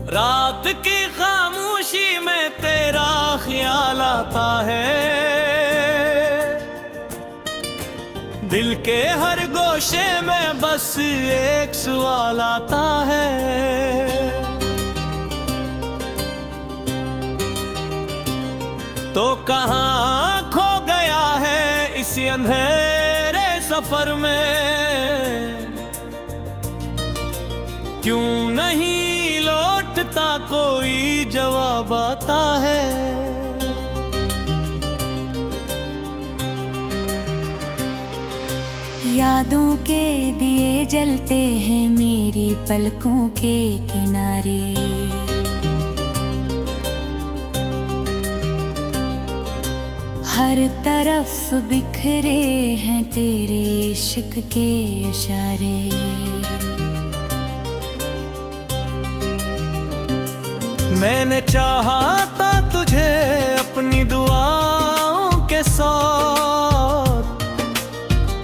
रात की खामोशी में तेरा ख्याल आता है, दिल के हर गोशे में बस एक सवाल आता है। तो कहाँ खो गया है इस अंधेरे सफर में, क्यों नहीं लौटता कोई जवाब आता है। यादों के दिए जलते हैं मेरी पलकों के किनारे, हर तरफ बिखरे हैं तेरे इश्क के इशारे। मैंने चाहा था तुझे अपनी दुआओं के साथ,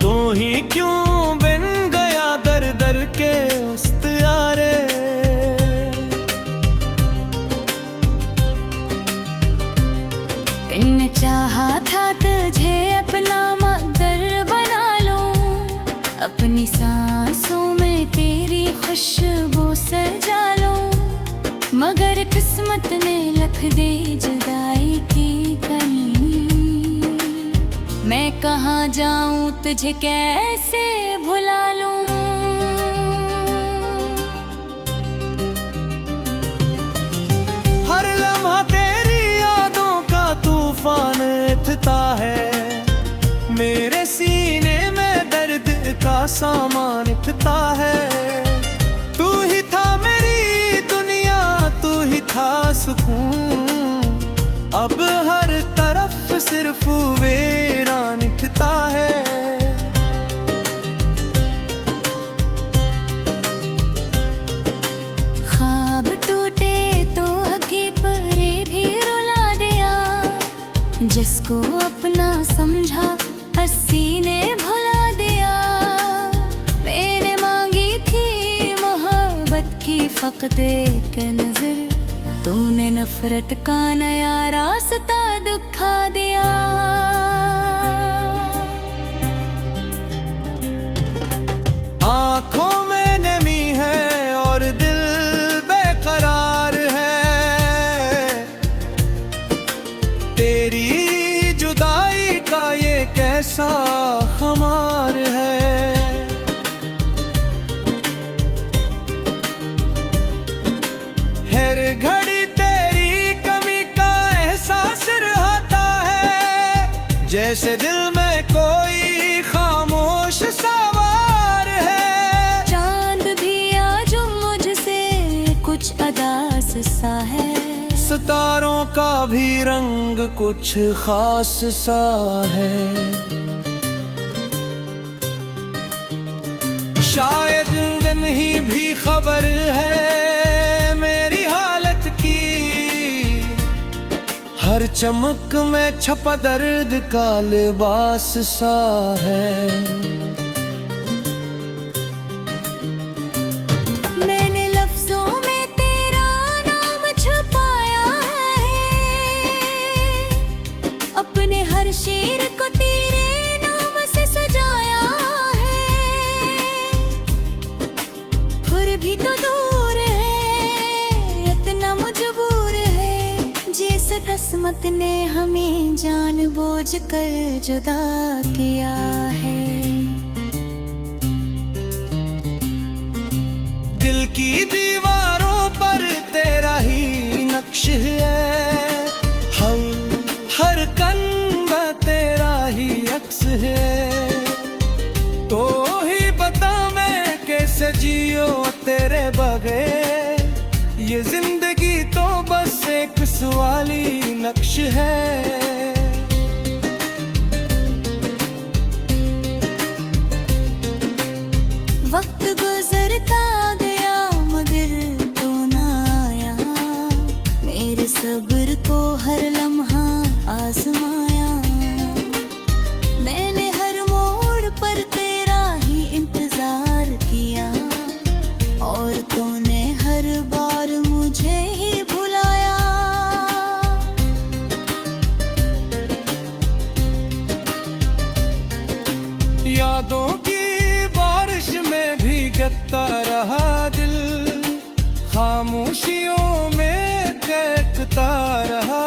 तू ही क्यों बन गया दर दर के उस्तारे। मैंने चाहा था तुझे अपना मगर बना लूं, अपनी सांसों में तेरी खुशबू सजा लूं, मगर किस्मत ने लिख दी जुदाई की कहीं। मैं कहाँ जाऊं तुझे कैसे भुला लूं। हर लम्हा तेरी यादों का तूफान उठता है, मेरे सीने में दर्द का सामान उठता है। तू ही था मेरी दुनिया, तू ही था सुकून, अब हर तरफ सिर्फ वीरान दिखता है। ख्वाब टूटे तो आगे परे भी रुला दिया, जिसको अपना समझा हंसी ने भुला दिया। मैंने मांगी थी मोहब्बत की फकत एक नजर, तूने नफरत का नया रास्ता दिखा दिया। आँखों में नमी है और दिल बेकरार है, तेरी जुदाई का ये कैसा खुमार है। हर घड़ी तेरी कमी का एहसास रहता है, जैसे दिल में कोई खामोश सवार है। चांद भी आज मुझसे कुछ अदास सा है, सितारों का भी रंग कुछ खास सा है। शायद नहीं भी खबर है मेरी हालत की, हर चमक में छपा दर्द का लिबास सा है। मैंने लफ्जों में तेरा नाम छुपाया है, अपने हर शेर को तेरे नाम से सजाया है। फिर भी तो दूर है, इतना मजबूर है, जिस किस्मत ने हमें जानबूझ कर जुदा किया है। दिल की दीवारों पर तेरा ही नक्श है, हर कंधा तेरा ही अक्स है। तो ही बता मैं कैसे जियो तेरे बगैर, ये जिंदगी तो बस एक सवाली नक्श है। वक्त गुजरता गया मगर तू ना आया, मेरे सब्र को हर लम्हा आजमाया। मैंने हर मोड़ पर तेरा ही इंतजार किया, और तूने हर बार मुझे यादों की बारिश में भीगता रहा दिल, खामोशियों में कहता रहा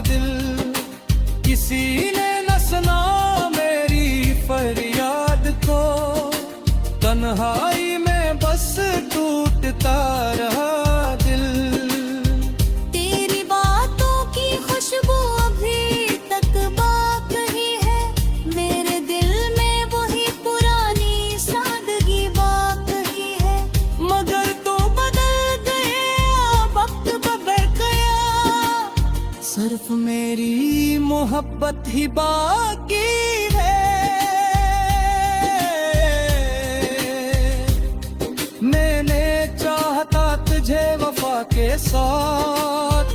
दिल। किसी ने न सुना मेरी फरियाद को, तन्हाई में बस टूटता रहा दिल। तेरी बातों की खुशबू अभी तक बाकी है, मेरे दिल में वही पुरानी सादगी बाकी है। मगर तो बदल गए, वक्त बदल गया, सिर्फ मेरी मोहब्बत ही बाकी है। मैंने चाहता तुझे वफा के साथ,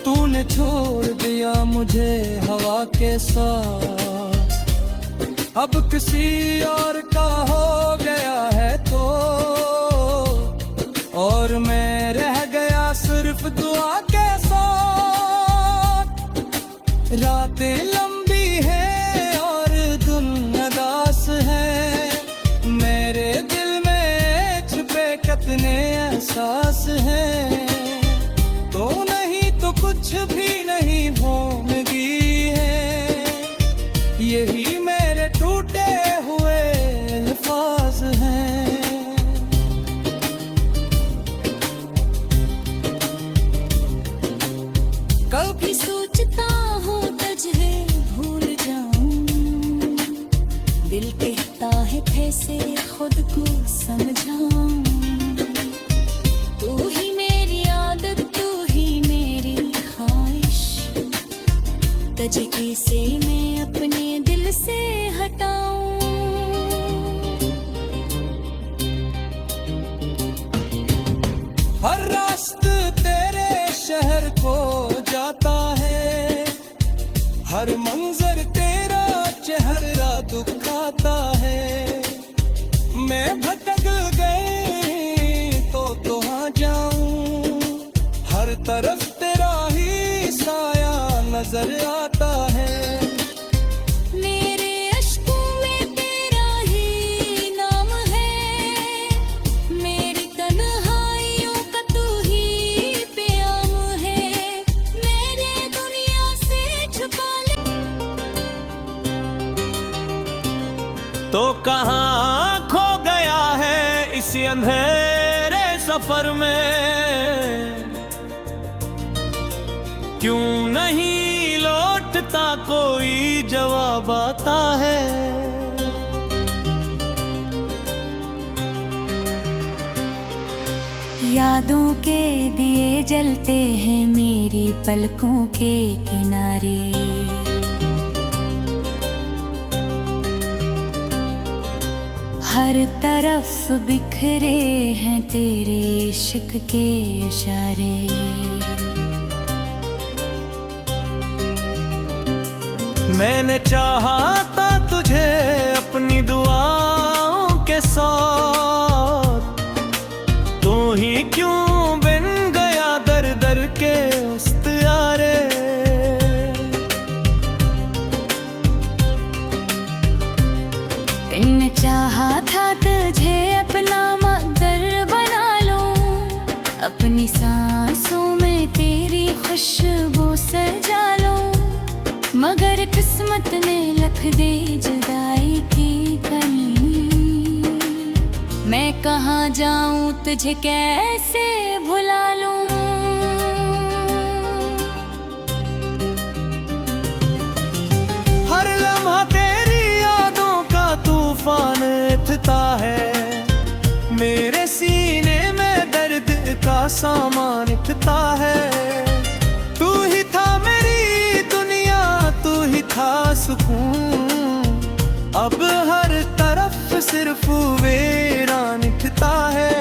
तूने छोड़ दिया मुझे हवा के साथ। अब किसी और का हो गया है तो, और मैं रह गया सिर्फ दुआ के साथ। रातें लंबी हैं और दिन उदास है, मेरे दिल में छुपे कितने एहसास हैं। तो नहीं तो कुछ भी नहीं भूलगी है, यही मेरे टूटे हुए अल्फाज हैं। कभी सोचता हूँ तुझे भूल जाऊं, दिल कहता है कैसे खुद को समझाऊं। तू ही मेरी आदत, तू ही मेरी ख्वाहिश, तुझे कैसे मैं अपने दिल से हटाऊं। हर रास्ता तेरे शहर को जाता है, हर मंजर तेरा चेहरा दुखाता है। मैं भटक गई तो कहाँ जाऊं, हर तरफ तेरा ही साया नजर आता है। मेरे अश्कों में तेरा ही नाम है, मेरी तन्हाइयों का तू ही प्याम है। मेरे दुनिया से छुपा ले तो कहाँ खो गया है इसी अंधेरे सफर में, क्यों नहीं लौटता कोई जवाब आता है। यादों के दिए जलते हैं मेरी पलकों के किनारे, हर तरफ बिखरे हैं तेरे इश्क के इशारे। मैंने चाहा था तुझे अपनी दुआओं के साथ, तू ही क्यों बन गया दर दर के उस्तारे। मैंने चाहा था तुझे अपना मकदर बना लूं, अपनी सांसों में तेरी खुशबू सजा लूं। मगर किस्मत ने लिख दे जुदाई की कली, मैं कहाँ जाऊं तुझे कैसे भुला लूं। हर लम्हा तेरी यादों का तूफान उठता है, मेरे सीने में दर्द का सामान उठता है। तू ही था मेरी दुनिया, तू ही था सुकून, अब हर तरफ सिर्फ वीरान उठता है।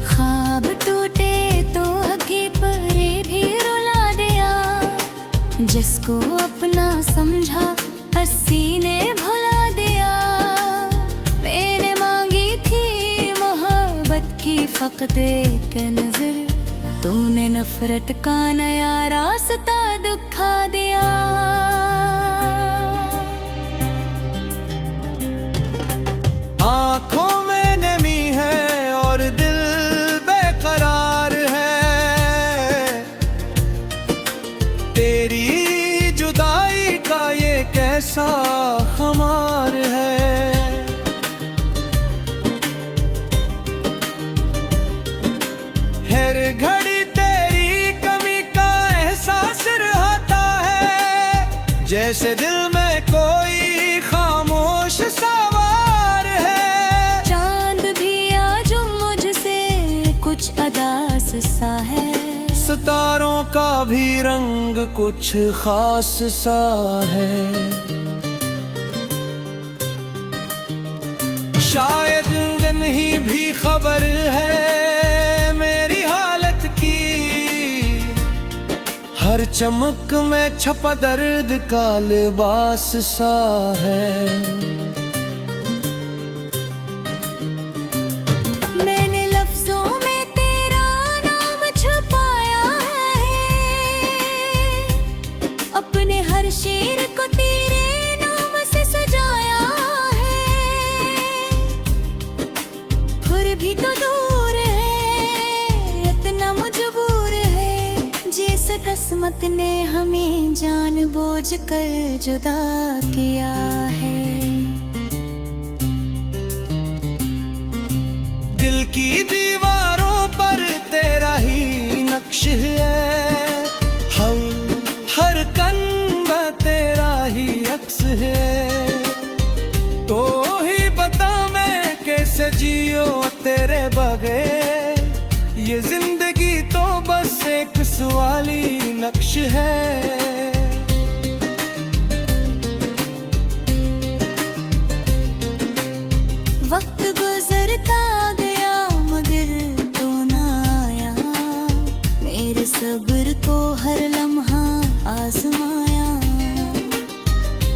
ख्वाब टूटे तो आगे परे भी रुला दिया, जिसको अपना समझा हंसी ने भुला दिया। मैंने मांगी थी मोहब्बत की फकत एक नजर, तूने नफरत का नया रास्ता तेरी जुदाई का ये कैसा खुमार है। हर घड़ी तेरी कमी का एहसास रहता है, जैसे दिल में कोई खामोश सवार है। चांद भी आज मुझसे कुछ अदास सा है, सितारों का भी रंग कुछ खास सा है। शायद नहीं भी खबर है मेरी हालत की, हर चमक में छपा दर्द का लिबास सा है। मैंने लफ्जों में तेरा नाम छुपाया है, अपने हर शेर को तेरे नाम से सजाया है। फिर भी तो दूर है, इतना मजबूर है, जिस किस्मत ने हमें जानबूझ कर जुदा किया है। दिल की दीवारों पर तेरा ही नक्श है, हर कंध तेरा ही अक्स है। तो ही बता मैं कैसे जियो तेरे बगैर, ये जिंदगी तो बस एक सवाली नक्श है। वक्त गुजरता गया मगर तू ना आया, मेरे सब्र को हर लम्हा आजमाया।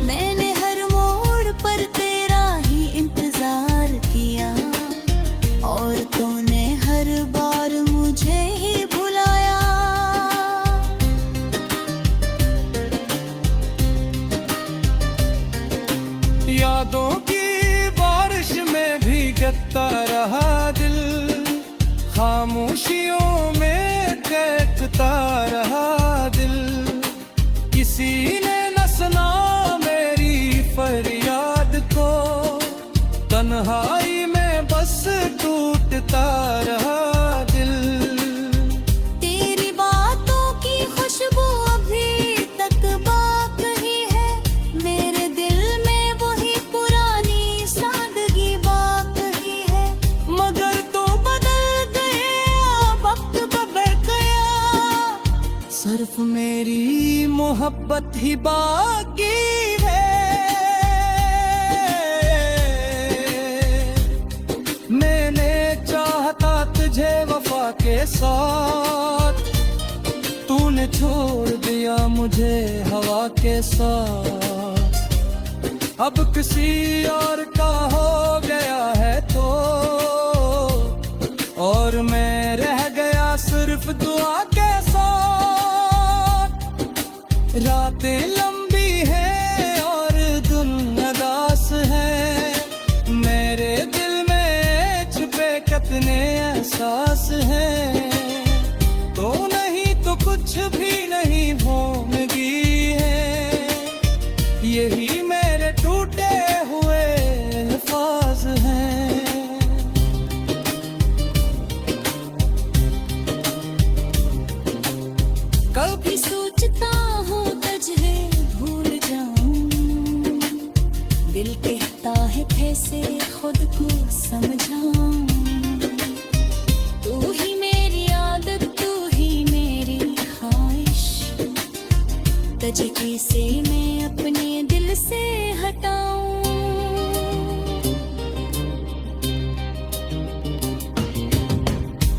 मैंने हर मोड़ पर तेरा ही इंतजार किया, और तूने हर बार मुझे ही भुलाया। यादों की बारिश में भीगता रहा दिल, खामोशियों में कहता रहा दिल। किसी ने न सुना मेरी फरियाद को, तन्हाई में बस टूटता रहा दिल। तेरी बातों की खुशबू अभी तक बाकी है, मेरे दिल में वही पुरानी सादगी बाकी है। मगर तो बदल गए, वक्त बदल गया, सिर्फ मेरी मोहब्बत ही बाकी है। मैंने चाहता तुझे वफा के साथ, तूने छोड़ दिया मुझे हवा के साथ। अब किसी और का हो गया है तो, और मैं रह गया सिर्फ दुआ के साथ। रातें लंबी हैं और दिन उदास है, मेरे दिल में छुपे कितने एहसास हैं। तो नहीं तो कुछ भी नहीं भूलगी है, यही मेरे टूटे हुए अल्फाज हैं। कभी सोचता हूँ तुझे भूल जाऊं, दिल कहता है कैसे खुद को समझाऊं। तू ही मेरी आदत, तू ही मेरी ख्वाहिश, तुझे से मैं अपने दिल से हटाऊं।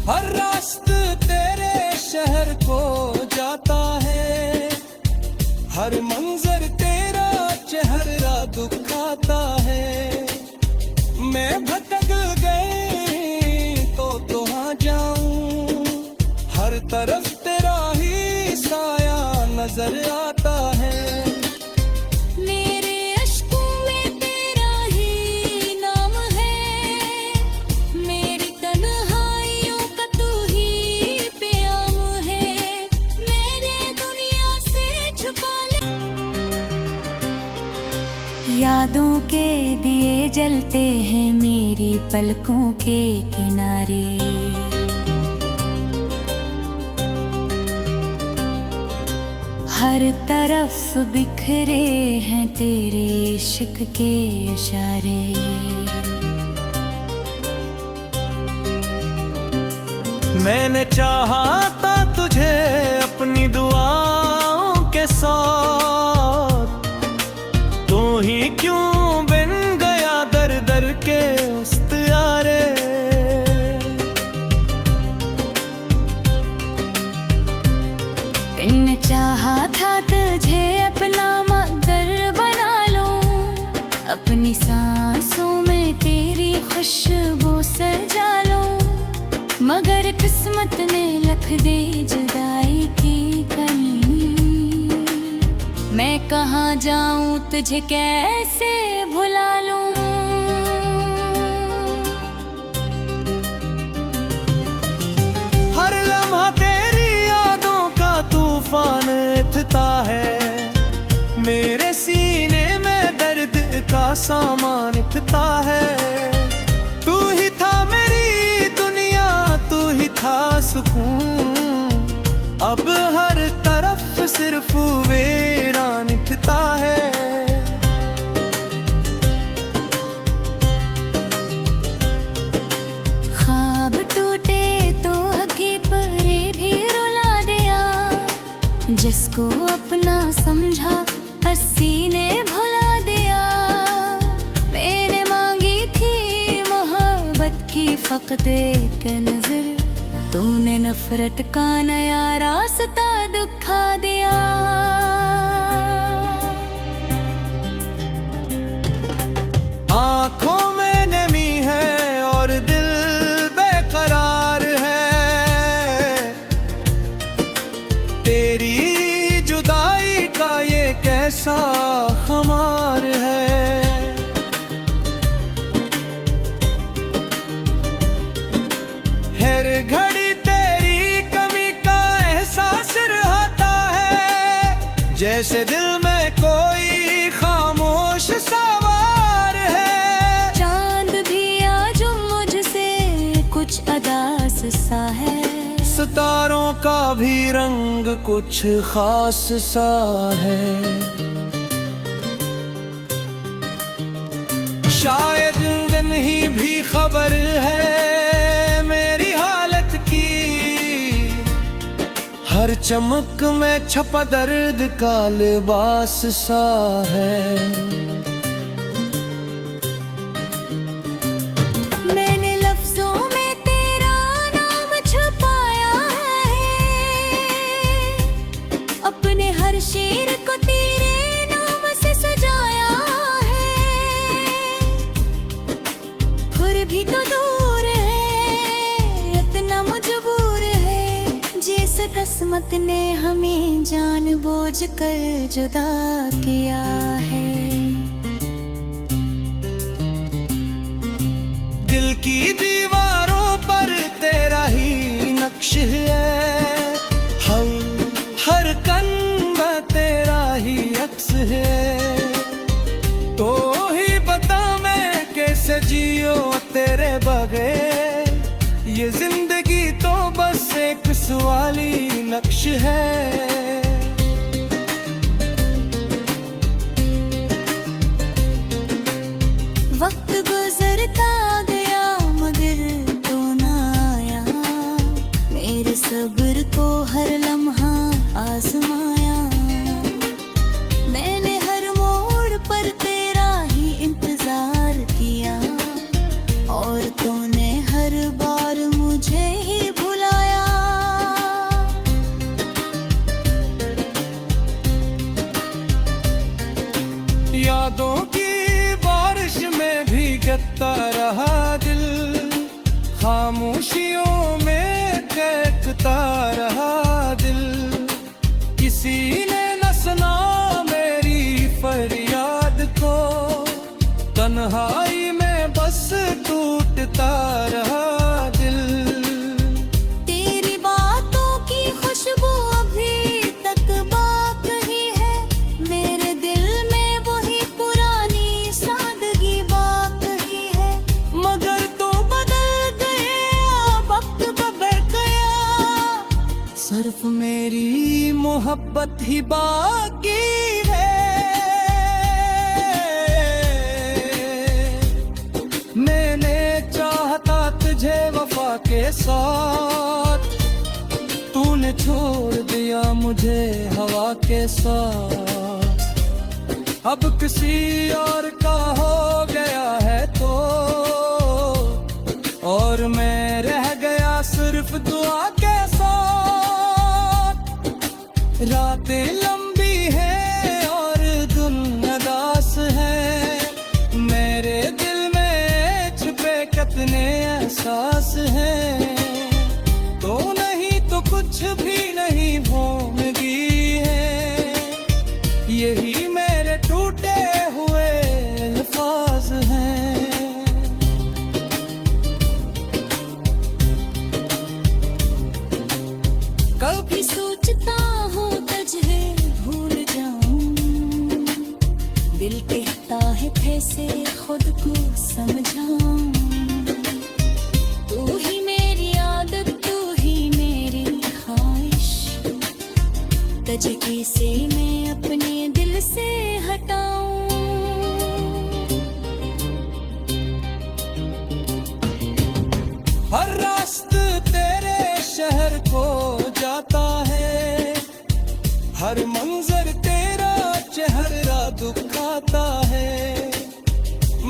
हर रास्ता तेरे शहर को जाता है, हर मंजर तेरा चेहरा दुखाता है। मैं भटक गई तो तुहाँ जाऊं, हर तरफ तेरा ही साया नजर आता है। मेरे अश्कों में तेरा ही नाम है, मेरी तन्हाइयों का तू ही प्याम है। मैंने दुनिया से यादों के दिए जलते हैं मेरी पलकों के किनारे। हर तरफ बिखरे हैं तेरे इश्क के इशारे। मैंने चाहा था तुझे अपनी दुआओं के साथ, तू ही क्यों बन गया दर दर के उस्तारे। मैंने चाहा था तुझे अपना मगर बना लूं, अपनी सांसों में तेरी खुशबू सजा लूं, मगर किस्मत ने लिख दी जुदाई की कली। मैं कहाँ जाऊं तुझे कैसे भुला लूं। हर लम्हा तेरी यादों का तूफान उठता है, मेरे सीने में दर्द का सामान उठता है। तू ही था मेरी दुनिया, तू ही था सुकून, अब हर तरफ सिर्फ वीरान दिखता है। ख्वाब टूटे तो हकीकतें भी रुला दिया, जिसको अपना समझा हंसी ने भुला दिया। मैंने मांगी थी मोहब्बत की फकत एक नजर, तूने नफरत का नया रास्ता दिखा दिया। आँखों में नमी है और दिल बेकरार है, तेरी जुदाई का ये कैसा खुमार है। हर घड़ी तेरी कमी का एहसास रहता है, जैसे दिल में कोई खामोश सवार है। चांद भी आज मुझसे कुछ अदास सा है, सितारों का भी रंग कुछ खास सा है। शायद दिन ही भी खबर है मेरी हालत की, हर चमक में छपा दर्द का लिबास सा है। मैंने लफ्जों में तेरा नाम छुपाया है, अपने हर शेर को तेरे नाम से सजाया है। फिर भी तो दूर है, इतना मजबूर है, जिस किस्मत ने हमें जानबूझ कर जुदा किया है। दिल की दीवारों पर तेरा ही नक्श है, हर कंधा तेरा ही अक्स है। तो ही बता मैं कैसे जियो तेरे बगैर, ये जिंदगी तो बस एक सवाली नक्श है। वक्त गुजरता गया मगर तू ना आया, मेरे सब्र को हर लम्हा आजमाया। मैंने हर मोड़ पर तेरा ही इंतजार किया, और तूने हर बार मुझे ही भुलाया। यादों की बारिश में भीगता रहा दिल, खामोशियों में कहता रहा दिल। किसी ने न सुना मेरी फरियाद को, तन्हाई में बस टूटता रहा दिल। तेरी बातों की खुशबू अभी तक बाकी है, मेरे दिल में वही पुरानी मोहब्बत ही बाकी है। मैंने चाहता तुझे वफा के साथ, तूने छोड़ दिया मुझे हवा के साथ। अब किसी और का हो गया है तो, और मैं रह गया सिर्फ दुआ के साथ। रातें लंबी हैं और दिन उदास है, मेरे दिल में छुपे कितने एहसास हैं। तो नहीं तो कुछ भी नहीं भूलगी है, यही मेरे टूटे हुए अल्फाज हैं। कभी सोचता हूँ तुझे भूल जाऊं, दिल कहता है कैसे खुद को समझाऊं। तू ही मेरी आदत, तू ही मेरी ख्वाहिश, तुझे कैसे मैं अपने दिल से हटाऊं। हर रास्ता तेरे शहर को जाता है, हर मंजर तेरा चेहरा दुखाता है।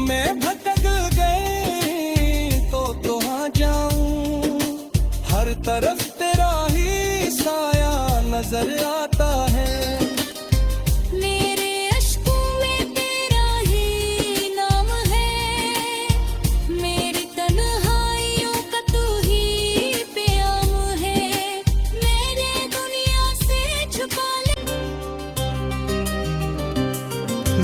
मैं भटक गई तो कहाँ जाऊं, हर तरफ तेरा ही साया नजर आता है। मेरे अश्कों में तेरा ही नाम है, मेरी तन्हाइयों का तू ही प्याम है। मेरे दुनिया से छुपा ले।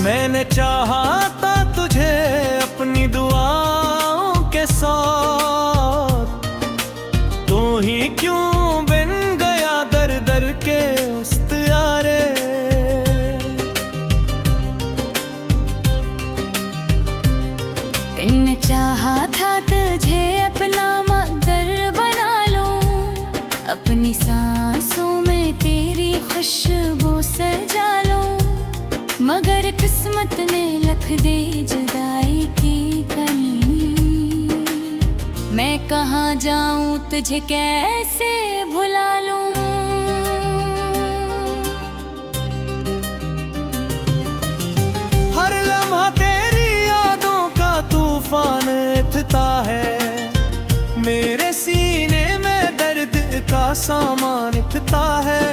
मैंने चाहा था तुझे अपनी दुआओं के साथ, तू ही क्यों बन गया दर दर के उस्तारे। मैंने चाहा था तुझे अपना मगर बना लूं, अपनी सांसों में तेरी खुशबू सजा लूं। मगर किस्मत ने लिख दे जुदाई की कनी, मैं कहाँ जाऊं तुझे कैसे भुला लूं। हर लम्हा तेरी यादों का तूफान उठता है, मेरे सीने में दर्द का सामान उठता है।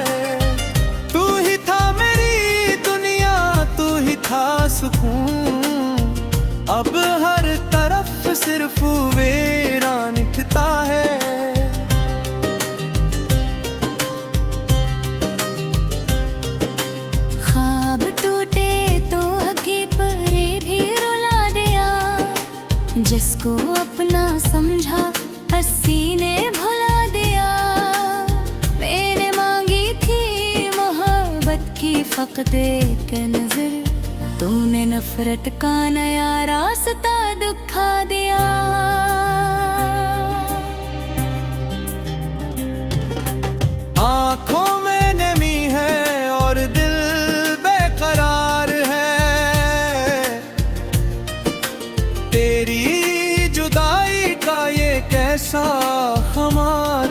तू ही था मेरी दुनिया, तू ही था सुकून, अब हर तरफ सिर्फ वीरान दिखता है। ख्वाब टूटे तो आगे परे भी रुला दिया, जिसको अपना समझा हंसी ने भुला दिया। मैंने मांगी थी मोहब्बत की फकत एक नजर, तूने नफरत का नया रास्ता दिखा दिया। आँखों में नमी है और दिल बेकरार है, तेरी जुदाई का ये कैसा खमार